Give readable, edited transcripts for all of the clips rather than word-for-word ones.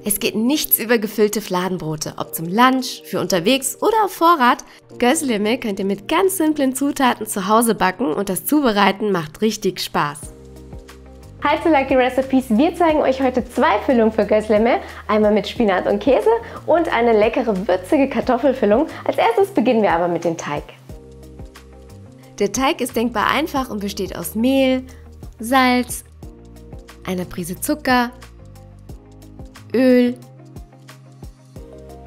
Es geht nichts über gefüllte Fladenbrote, ob zum Lunch, für unterwegs oder auf Vorrat. Gözleme könnt ihr mit ganz simplen Zutaten zu Hause backen und das Zubereiten macht richtig Spaß. Hi zu Lucky Recipes, wir zeigen euch heute 2 Füllungen für Gözleme, einmal mit Spinat und Käse und eine leckere würzige Kartoffelfüllung. Als erstes beginnen wir aber mit dem Teig. Der Teig ist denkbar einfach und besteht aus Mehl, Salz, einer Prise Zucker, Öl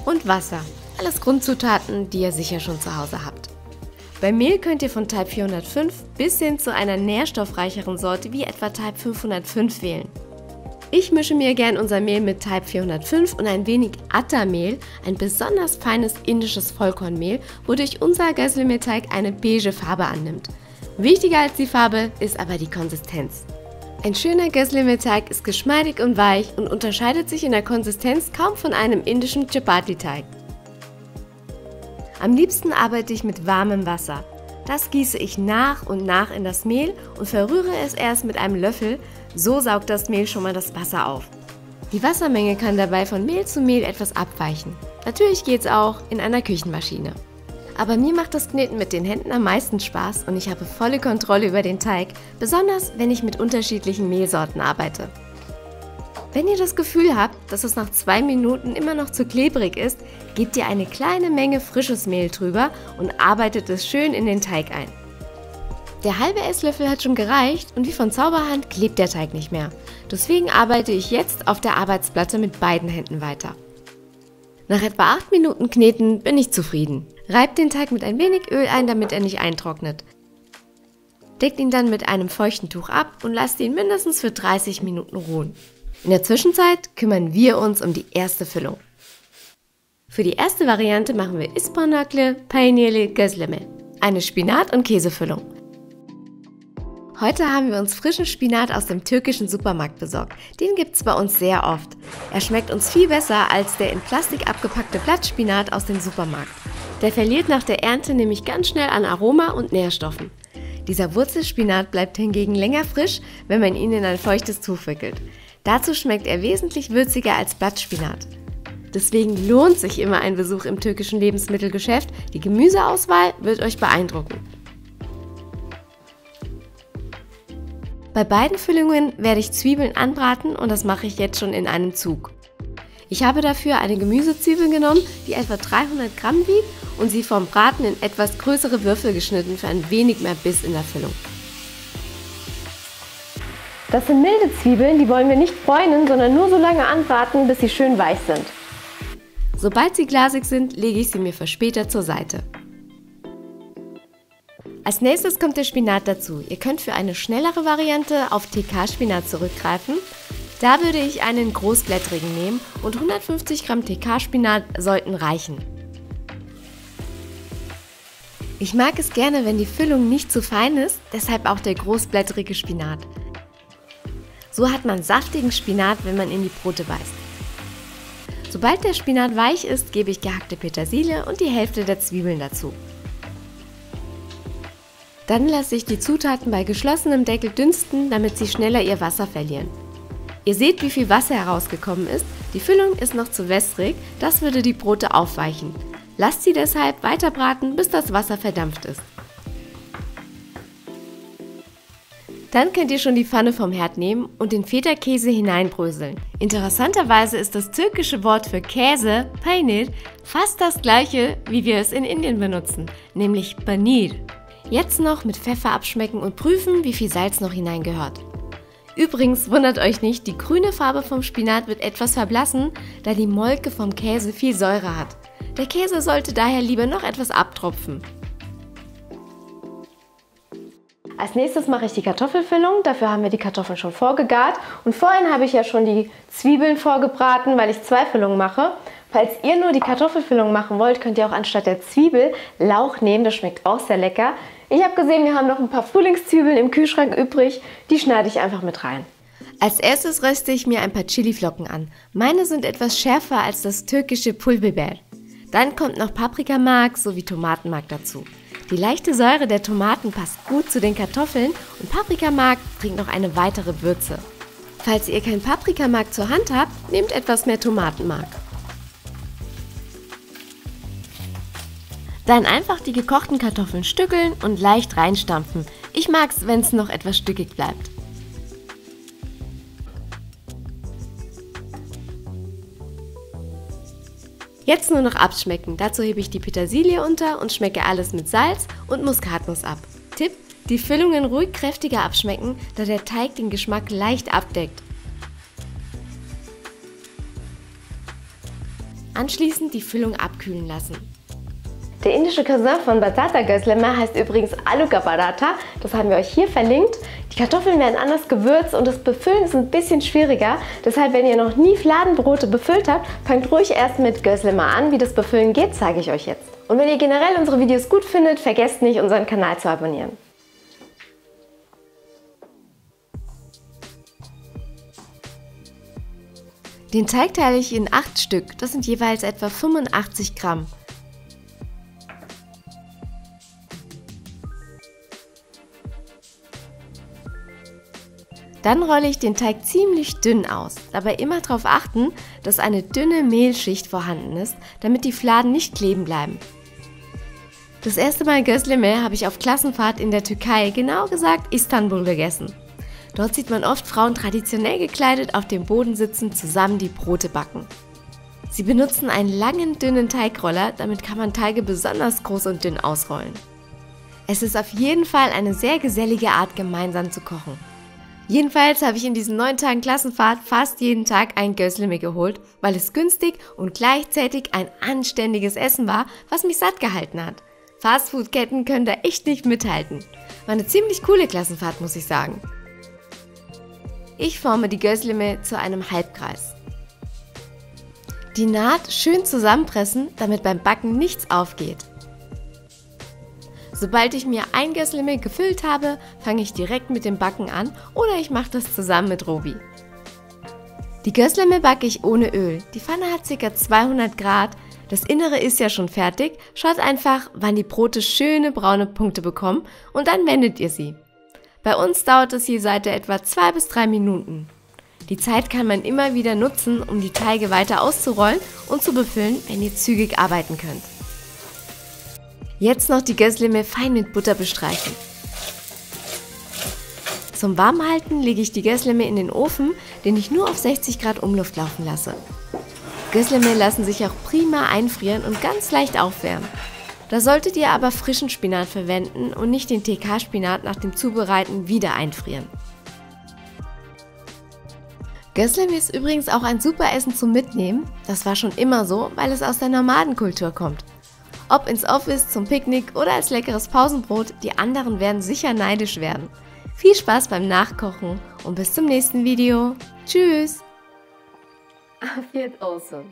und Wasser. Alles Grundzutaten, die ihr sicher schon zu Hause habt. Beim Mehl könnt ihr von Type 405 bis hin zu einer nährstoffreicheren Sorte wie etwa Type 505 wählen. Ich mische mir gern unser Mehl mit Type 405 und ein wenig Atta-Mehl, ein besonders feines indisches Vollkornmehl, wodurch unser Gözleme-Teig eine beige Farbe annimmt. Wichtiger als die Farbe ist aber die Konsistenz. Ein schöner Gözleme-Teig ist geschmeidig und weich und unterscheidet sich in der Konsistenz kaum von einem indischen Chapati-Teig. Am liebsten arbeite ich mit warmem Wasser. Das gieße ich nach und nach in das Mehl und verrühre es erst mit einem Löffel, so saugt das Mehl schon mal das Wasser auf. Die Wassermenge kann dabei von Mehl zu Mehl etwas abweichen. Natürlich geht es auch in einer Küchenmaschine. Aber mir macht das Kneten mit den Händen am meisten Spaß und ich habe volle Kontrolle über den Teig, besonders wenn ich mit unterschiedlichen Mehlsorten arbeite. Wenn ihr das Gefühl habt, dass es nach 2 Minuten immer noch zu klebrig ist, gebt ihr eine kleine Menge frisches Mehl drüber und arbeitet es schön in den Teig ein. Der halbe Esslöffel hat schon gereicht und wie von Zauberhand klebt der Teig nicht mehr. Deswegen arbeite ich jetzt auf der Arbeitsplatte mit beiden Händen weiter. Nach etwa 8 Minuten Kneten bin ich zufrieden. Reibt den Teig mit ein wenig Öl ein, damit er nicht eintrocknet. Deckt ihn dann mit einem feuchten Tuch ab und lasst ihn mindestens für 30 Minuten ruhen. In der Zwischenzeit kümmern wir uns um die erste Füllung. Für die erste Variante machen wir ıspanaklı peynirli gözleme, eine Spinat- und Käsefüllung. Heute haben wir uns frischen Spinat aus dem türkischen Supermarkt besorgt. Den gibt es bei uns sehr oft. Er schmeckt uns viel besser als der in Plastik abgepackte Blattspinat aus dem Supermarkt. Der verliert nach der Ernte nämlich ganz schnell an Aroma und Nährstoffen. Dieser Wurzelspinat bleibt hingegen länger frisch, wenn man ihn in ein feuchtes Tuch wickelt. Dazu schmeckt er wesentlich würziger als Blattspinat. Deswegen lohnt sich immer ein Besuch im türkischen Lebensmittelgeschäft. Die Gemüseauswahl wird euch beeindrucken. Bei beiden Füllungen werde ich Zwiebeln anbraten und das mache ich jetzt schon in einem Zug. Ich habe dafür eine Gemüsezwiebel genommen, die etwa 300 Gramm wiegt und sie vom Braten in etwas größere Würfel geschnitten für ein wenig mehr Biss in der Füllung. Das sind milde Zwiebeln, die wollen wir nicht bräunen, sondern nur so lange anbraten, bis sie schön weich sind. Sobald sie glasig sind, lege ich sie mir für später zur Seite. Als nächstes kommt der Spinat dazu. Ihr könnt für eine schnellere Variante auf TK-Spinat zurückgreifen. Da würde ich einen großblättrigen nehmen und 150 Gramm TK-Spinat sollten reichen. Ich mag es gerne, wenn die Füllung nicht zu fein ist, deshalb auch der großblättrige Spinat. So hat man saftigen Spinat, wenn man in die Brote beißt. Sobald der Spinat weich ist, gebe ich gehackte Petersilie und die Hälfte der Zwiebeln dazu. Dann lasse ich die Zutaten bei geschlossenem Deckel dünsten, damit sie schneller ihr Wasser verlieren. Ihr seht, wie viel Wasser herausgekommen ist. Die Füllung ist noch zu wässrig, das würde die Brote aufweichen. Lasst sie deshalb weiter braten, bis das Wasser verdampft ist. Dann könnt ihr schon die Pfanne vom Herd nehmen und den Feta-Käse hineinbröseln. Interessanterweise ist das türkische Wort für Käse, peynir, fast das gleiche, wie wir es in Indien benutzen, nämlich Panir. Jetzt noch mit Pfeffer abschmecken und prüfen, wie viel Salz noch hineingehört. Übrigens wundert euch nicht, die grüne Farbe vom Spinat wird etwas verblassen, da die Molke vom Käse viel Säure hat. Der Käse sollte daher lieber noch etwas abtropfen. Als nächstes mache ich die Kartoffelfüllung. Dafür haben wir die Kartoffeln schon vorgegart. Und vorhin habe ich ja schon die Zwiebeln vorgebraten, weil ich 2 Füllungen mache. Falls ihr nur die Kartoffelfüllung machen wollt, könnt ihr auch anstatt der Zwiebel Lauch nehmen. Das schmeckt auch sehr lecker. Ich habe gesehen, wir haben noch ein paar Frühlingszwiebeln im Kühlschrank übrig. Die schneide ich einfach mit rein. Als erstes röste ich mir ein paar Chiliflocken an. Meine sind etwas schärfer als das türkische Pul Biber. Dann kommt noch Paprikamark sowie Tomatenmark dazu. Die leichte Säure der Tomaten passt gut zu den Kartoffeln und Paprikamark bringt noch eine weitere Würze. Falls ihr kein Paprikamark zur Hand habt, nehmt etwas mehr Tomatenmark. Dann einfach die gekochten Kartoffeln stückeln und leicht reinstampfen. Ich mag es, wenn es noch etwas stückig bleibt. Jetzt nur noch abschmecken. Dazu hebe ich die Petersilie unter und schmecke alles mit Salz und Muskatnuss ab. Tipp: Die Füllungen ruhig kräftiger abschmecken, da der Teig den Geschmack leicht abdeckt. Anschließend die Füllung abkühlen lassen. Der indische Cousin von Batata Gözleme heißt übrigens Aloo ka Paratha. Das haben wir euch hier verlinkt. Die Kartoffeln werden anders gewürzt und das Befüllen ist ein bisschen schwieriger. Deshalb, wenn ihr noch nie Fladenbrote befüllt habt, fangt ruhig erst mit Gözleme an. Wie das Befüllen geht, zeige ich euch jetzt. Und wenn ihr generell unsere Videos gut findet, vergesst nicht, unseren Kanal zu abonnieren. Den Teig teile ich in 8 Stück. Das sind jeweils etwa 85 Gramm. Dann rolle ich den Teig ziemlich dünn aus. Dabei immer darauf achten, dass eine dünne Mehlschicht vorhanden ist, damit die Fladen nicht kleben bleiben. Das erste Mal Gözleme habe ich auf Klassenfahrt in der Türkei, genau gesagt Istanbul, gegessen. Dort sieht man oft Frauen traditionell gekleidet auf dem Boden sitzen, zusammen die Brote backen. Sie benutzen einen langen, dünnen Teigroller, damit kann man Teige besonders groß und dünn ausrollen. Es ist auf jeden Fall eine sehr gesellige Art, gemeinsam zu kochen. Jedenfalls habe ich in diesen 9 Tagen Klassenfahrt fast jeden Tag ein Gözleme geholt, weil es günstig und gleichzeitig ein anständiges Essen war, was mich satt gehalten hat. Fastfood-Ketten können da echt nicht mithalten. War eine ziemlich coole Klassenfahrt, muss ich sagen. Ich forme die Gözleme zu einem Halbkreis. Die Naht schön zusammenpressen, damit beim Backen nichts aufgeht. Sobald ich mir ein Gözleme gefüllt habe, fange ich direkt mit dem Backen an oder ich mache das zusammen mit Robi. Die Gözleme backe ich ohne Öl. Die Pfanne hat ca. 200 Grad. Das Innere ist ja schon fertig. Schaut einfach, wann die Brote schöne braune Punkte bekommen und dann wendet ihr sie. Bei uns dauert es je Seite etwa 2 bis 3 Minuten. Die Zeit kann man immer wieder nutzen, um die Teige weiter auszurollen und zu befüllen, wenn ihr zügig arbeiten könnt. Jetzt noch die Gözleme fein mit Butter bestreichen. Zum Warmhalten lege ich die Gözleme in den Ofen, den ich nur auf 60 Grad Umluft laufen lasse. Gözleme lassen sich auch prima einfrieren und ganz leicht aufwärmen. Da solltet ihr aber frischen Spinat verwenden und nicht den TK-Spinat nach dem Zubereiten wieder einfrieren. Gözleme ist übrigens auch ein super Essen zum Mitnehmen. Das war schon immer so, weil es aus der Nomadenkultur kommt. Ob ins Office, zum Picknick oder als leckeres Pausenbrot, die anderen werden sicher neidisch werden. Viel Spaß beim Nachkochen und bis zum nächsten Video. Tschüss! Afiyet olsun.